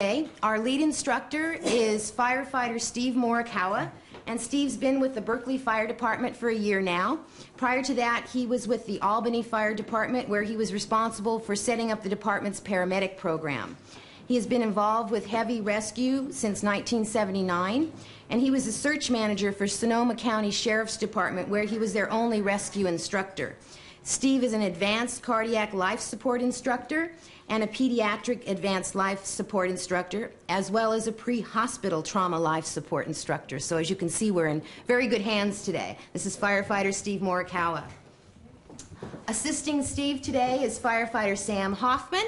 Our lead instructor is firefighter Steve Morikawa, and Steve's been with the Berkeley Fire Department for a year now. Prior to that, he was with the Albany Fire Department, where he was responsible for setting up the department's paramedic program. He has been involved with heavy rescue since 1979, and he was a search manager for Sonoma County Sheriff's Department, where he was their only rescue instructor. Steve is an advanced cardiac life support instructor and a pediatric advanced life support instructor, as well as a pre-hospital trauma life support instructor. So as you can see, we're in very good hands today. This is firefighter Steve Morikawa. Assisting Steve today is firefighter Sam Hoffman.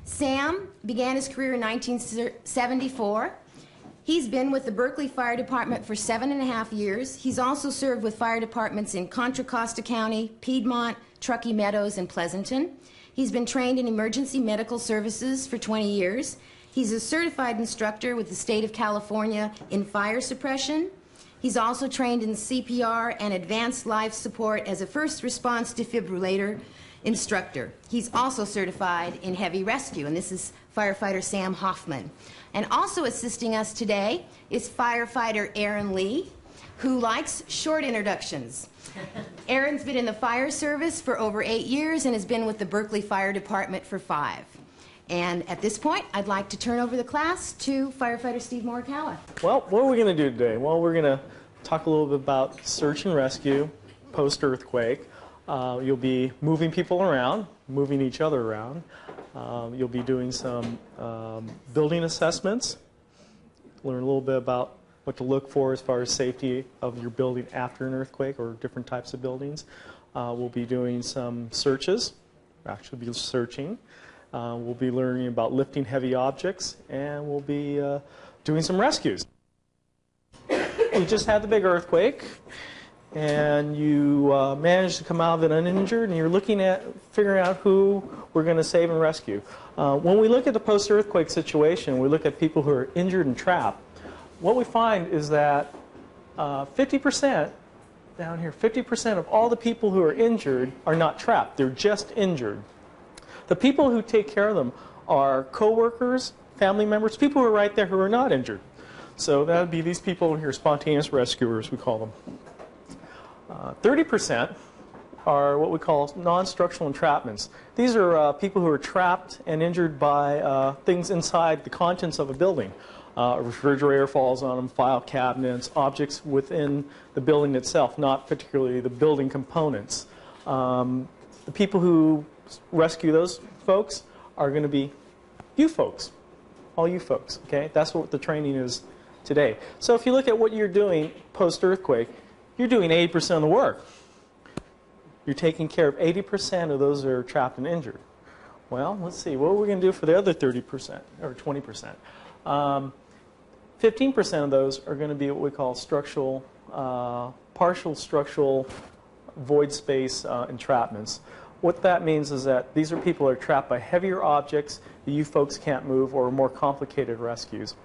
Sam began his career in 1974. He's been with the Berkeley Fire Department for 7.5 years. He's also served with fire departments in Contra Costa County, Piedmont, Truckee Meadows, and Pleasanton. He's been trained in emergency medical services for 20 years. He's a certified instructor with the state of California in fire suppression. He's also trained in CPR and advanced life support as a first response defibrillator instructor. He's also certified in heavy rescue, and this is firefighter Sam Hoffman. And also assisting us today is firefighter Aaron Lee, who likes short introductions. Aaron's been in the fire service for over 8 years and has been with the Berkeley Fire Department for 5. And at this point, I'd like to turn over the class to firefighter Steve Morikawa. Well, what are we going to do today? Well, we're going to talk a little bit about search and rescue post-earthquake. You'll be moving people around, moving each other around. You'll be doing some building assessments, learn a little bit about what to look for as far as safety of your building after an earthquake or different types of buildings. We'll be doing some searches, actually be searching. We'll be learning about lifting heavy objects, and we'll be doing some rescues. We just had the big earthquake, and you managed to come out of it uninjured, and you're looking at figuring out who we're going to save and rescue. When we look at the post-earthquake situation, we look at people who are injured and trapped. What we find is that 50%, down here, 50% of all the people who are injured are not trapped. They're just injured. The people who take care of them are coworkers, family members, people who are right there who are not injured. So that would be these people here, spontaneous rescuers, we call them. 30% are what we call non-structural entrapments. These are people who are trapped and injured by things inside the contents of a building. A refrigerator falls on them, file cabinets, objects within the building itself, not particularly the building components. The people who rescue those folks are going to be you folks, all you folks, okay? That's what the training is today. So if you look at what you're doing post-earthquake, you're doing 80% of the work. You're taking care of 80% of those that are trapped and injured. Well, let's see, what are we going to do for the other 30% or 20%? 15% of those are going to be what we call structural, partial structural void space entrapments. What that means is that these are people who are trapped by heavier objects that you folks can't move, or more complicated rescues.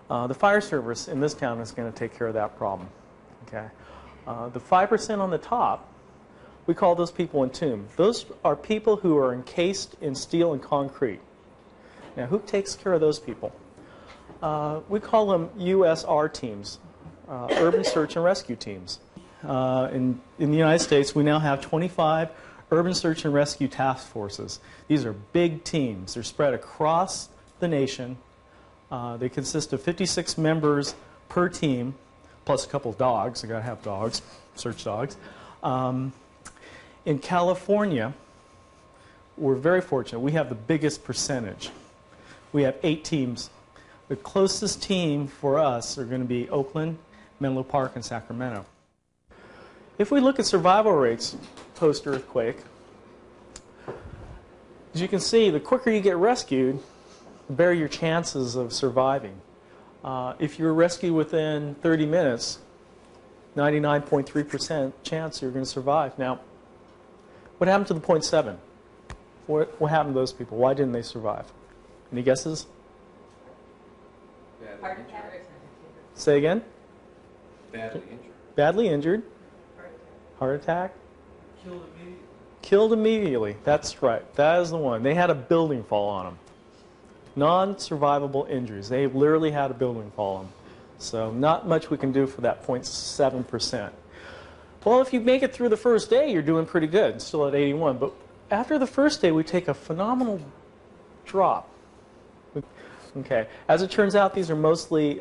The fire service in this town is going to take care of that problem. Okay. The 5% on the top, we call those people entombed. Those are people who are encased in steel and concrete. Now, who takes care of those people? We call them USR teams, Urban Search and Rescue Teams. In the United States, we now have 25 Urban Search and Rescue Task Forces. These are big teams. They're spread across the nation. They consist of 56 members per team, plus a couple of dogs. They've got to have dogs, search dogs. In California, we're very fortunate. We have the biggest percentage. We have 8 teams. The closest team for us are going to be Oakland, Menlo Park, and Sacramento. If we look at survival rates post-earthquake, as you can see, the quicker you get rescued, the better your chances of surviving. If you're rescued within 30 minutes, 99.3% chance you're going to survive. Now, what happened to the 0.7? What happened to those people? Why didn't they survive? Any guesses? Heart attack. Say again? Badly injured. Badly injured. Heart attack. Killed immediately. Killed immediately. That's right. That is the one. They had a building fall on them. Non-survivable injuries. They literally had a building fall on them. So not much we can do for that 0.7%. Well, if you make it through the first day, you're doing pretty good, still at 81. But after the first day, we take a phenomenal drop. Okay. As it turns out, these are mostly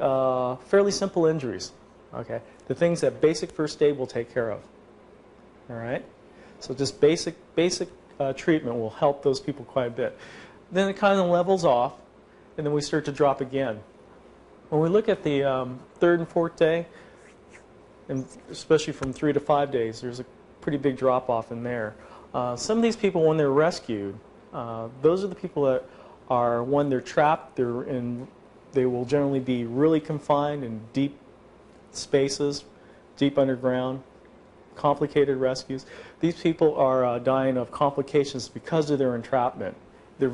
fairly simple injuries. Okay. The things that basic first aid will take care of. All right. So just basic treatment will help those people quite a bit. Then it kind of levels off, and then we start to drop again. When we look at the third and fourth day, and especially from 3 to 5 days, there's a pretty big drop-off in there. Some of these people, when they're rescued, those are the people that are, when they're trapped, they will generally be really confined in deep spaces, deep underground, complicated rescues. These people are dying of complications because of their entrapment. They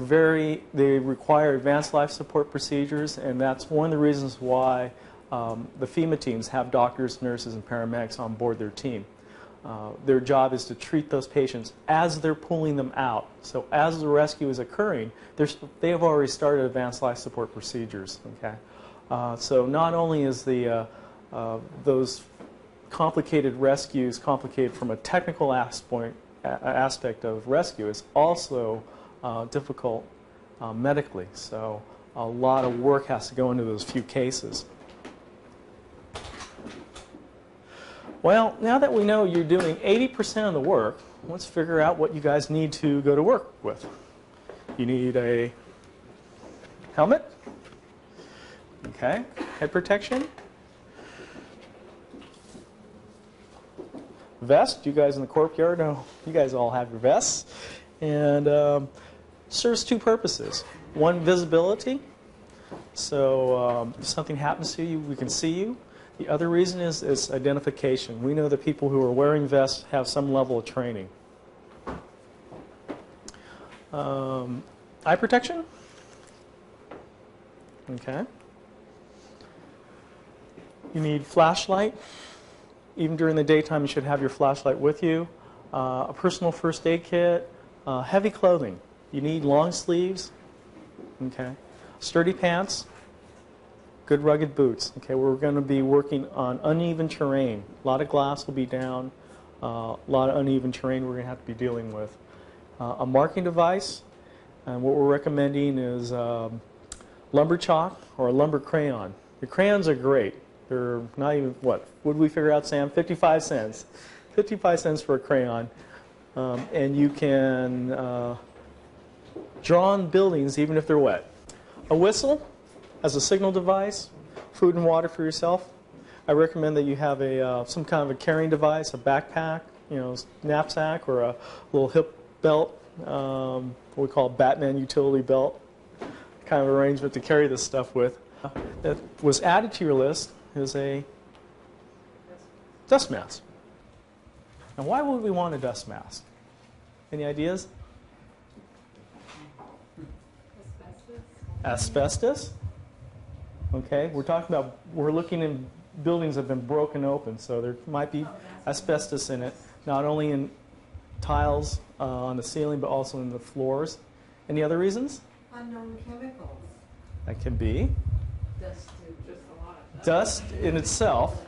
require advanced life support procedures, and that's one of the reasons why the FEMA teams have doctors, nurses, and paramedics on board their team. Their job is to treat those patients as they're pulling them out. So as the rescue is occurring, they have already started advanced life support procedures. Okay, so not only is those complicated rescues complicated from a technical aspect of rescue, it's also difficult medically. So a lot of work has to go into those few cases. Well, now that we know you're doing 80% of the work, let's figure out what you guys need to go to work with. You need a helmet, okay, head protection, vest. You guys in the corp yard know you guys all have your vests, and serves two purposes. One, visibility, so if something happens to you, we can see you. The other reason is identification. We know that people who are wearing vests have some level of training. Eye protection. Okay. You need flashlight. Even during the daytime, you should have your flashlight with you. A personal first aid kit. Heavy clothing. You need long sleeves. Okay. Sturdy pants. Good rugged boots. Okay, we're going to be working on uneven terrain. A lot of glass will be down. A lot of uneven terrain we're going to have to be dealing with. A marking device, and what we're recommending is lumber chalk or a lumber crayon. The crayons are great. They're not even, what would we figure out, Sam? 55 cents. 55 cents for a crayon. And you can draw on buildings even if they're wet. A whistle as a signal device, food and water for yourself. I recommend that you have some kind of a carrying device, a backpack, knapsack, or a little hip belt, what we call a Batman utility belt, kind of arrangement to carry this stuff with. That was added to your list is a dust mask. Now, why would we want a dust mask? Any ideas? Asbestos. Okay, we're looking in buildings that have been broken open, so there might be asbestos in it, not only in tiles on the ceiling, but also in the floors. Any other reasons? Unknown chemicals. That can be. Dust too. Just a lot of Dust in itself